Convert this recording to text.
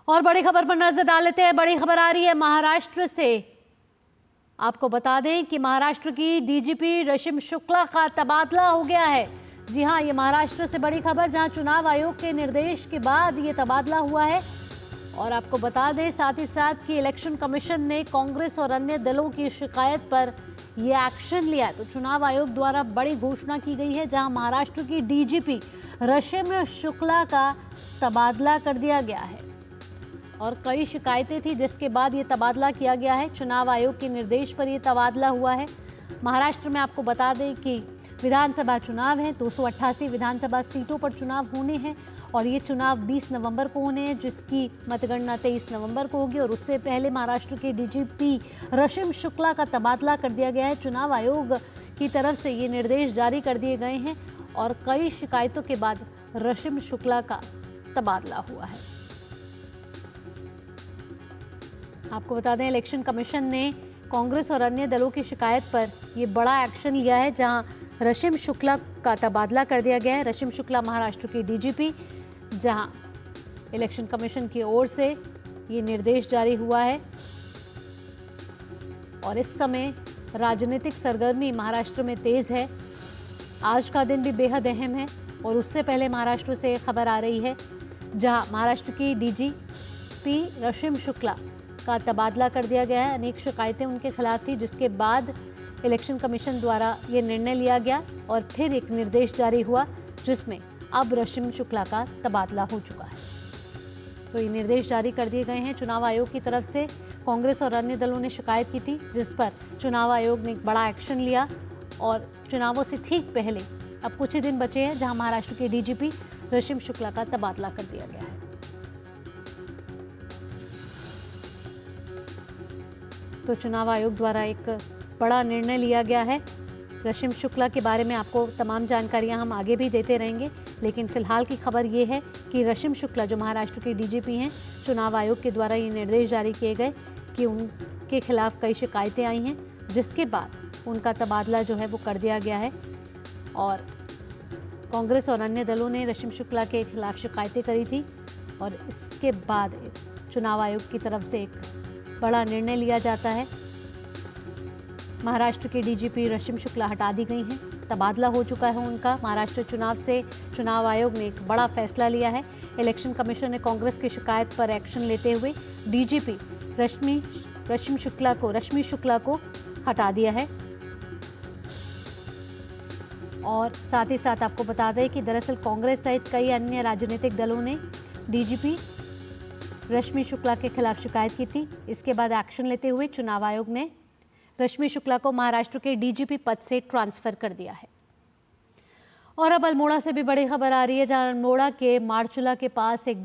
और बड़ी खबर पर नजर डाल लेते हैं। बड़ी खबर आ रही है महाराष्ट्र से। आपको बता दें कि महाराष्ट्र की डीजीपी रश्मि शुक्ला का तबादला हो गया है। जी हां, ये महाराष्ट्र से बड़ी खबर, जहां चुनाव आयोग के निर्देश के बाद ये तबादला हुआ है। और आपको बता दें साथ ही साथ कि इलेक्शन कमीशन ने कांग्रेस और अन्य दलों की शिकायत पर ये एक्शन लिया है। तो चुनाव आयोग द्वारा बड़ी घोषणा की गई है, जहां महाराष्ट्र की डीजीपी रश्मि शुक्ला का तबादला कर दिया गया है। और कई शिकायतें थी जिसके बाद ये तबादला किया गया है। चुनाव आयोग के निर्देश पर यह तबादला हुआ है। महाराष्ट्र में आपको बता दें कि विधानसभा चुनाव है, 288 विधानसभा सीटों पर चुनाव होने हैं और ये चुनाव 20 नवंबर को होने हैं, जिसकी मतगणना 23 नवंबर को होगी। और उससे पहले महाराष्ट्र के डीजीपी रश्मि शुक्ला का तबादला कर दिया गया है। चुनाव आयोग की तरफ से ये निर्देश जारी कर दिए गए हैं और कई शिकायतों के बाद रश्मि शुक्ला का तबादला हुआ है। आपको बता दें इलेक्शन कमीशन ने कांग्रेस और अन्य दलों की शिकायत पर यह बड़ा एक्शन लिया है, जहां रश्मि शुक्ला का तबादला कर दिया गया है। रश्मि शुक्ला महाराष्ट्र की डीजीपी, जहां इलेक्शन कमीशन की ओर से ये निर्देश जारी हुआ है। और इस समय राजनीतिक सरगर्मी महाराष्ट्र में तेज है। आज का दिन भी बेहद अहम है और उससे पहले महाराष्ट्र से खबर आ रही है, जहां महाराष्ट्र की डीजीपी रश्मि शुक्ला का तबादला कर दिया गया है। अनेक शिकायतें उनके खिलाफ थी, जिसके बाद इलेक्शन कमीशन द्वारा ये निर्णय लिया गया और फिर एक निर्देश जारी हुआ, जिसमें अब रश्मि शुक्ला का तबादला हो चुका है। तो ये निर्देश जारी कर दिए गए हैं चुनाव आयोग की तरफ से। कांग्रेस और अन्य दलों ने शिकायत की थी, जिस पर चुनाव आयोग ने एक बड़ा एक्शन लिया और चुनावों से ठीक पहले अब कुछ ही दिन बचे हैं, जहां महाराष्ट्र के डीजीपी रश्मि शुक्ला का तबादला कर दिया गया है। तो चुनाव आयोग द्वारा एक बड़ा निर्णय लिया गया है। रश्मि शुक्ला के बारे में आपको तमाम जानकारियां हम आगे भी देते रहेंगे, लेकिन फिलहाल की खबर ये है कि रश्मि शुक्ला जो महाराष्ट्र की डीजीपी हैं, चुनाव आयोग के द्वारा ये निर्देश जारी किए गए कि उनके खिलाफ कई शिकायतें आई हैं, जिसके बाद उनका तबादला जो है वो कर दिया गया है। और कांग्रेस और अन्य दलों ने रश्मि शुक्ला के खिलाफ शिकायतें करी थी और इसके बाद चुनाव आयोग की तरफ से एक बड़ा निर्णय लिया जाता है। महाराष्ट्र के डीजीपी रश्मि शुक्ला हटा दी गई हैं, तबादला हो चुका है उनका। महाराष्ट्र चुनाव से चुनाव आयोग ने एक बड़ा फैसला लिया है। इलेक्शन कमीशन ने कांग्रेस की शिकायत पर एक्शन लेते हुए डीजीपी रश्मि शुक्ला को हटा दिया है। और साथ ही साथ आपको बता दें कि दरअसल कांग्रेस सहित कई अन्य राजनीतिक दलों ने डीजीपी रश्मि शुक्ला के खिलाफ शिकायत की थी। इसके बाद एक्शन लेते हुए चुनाव आयोग ने रश्मि शुक्ला को महाराष्ट्र के डीजीपी पद से ट्रांसफर कर दिया है। और अब अल्मोड़ा से भी बड़ी खबर आ रही है, जहां अल्मोड़ा के मारचूला के पास एक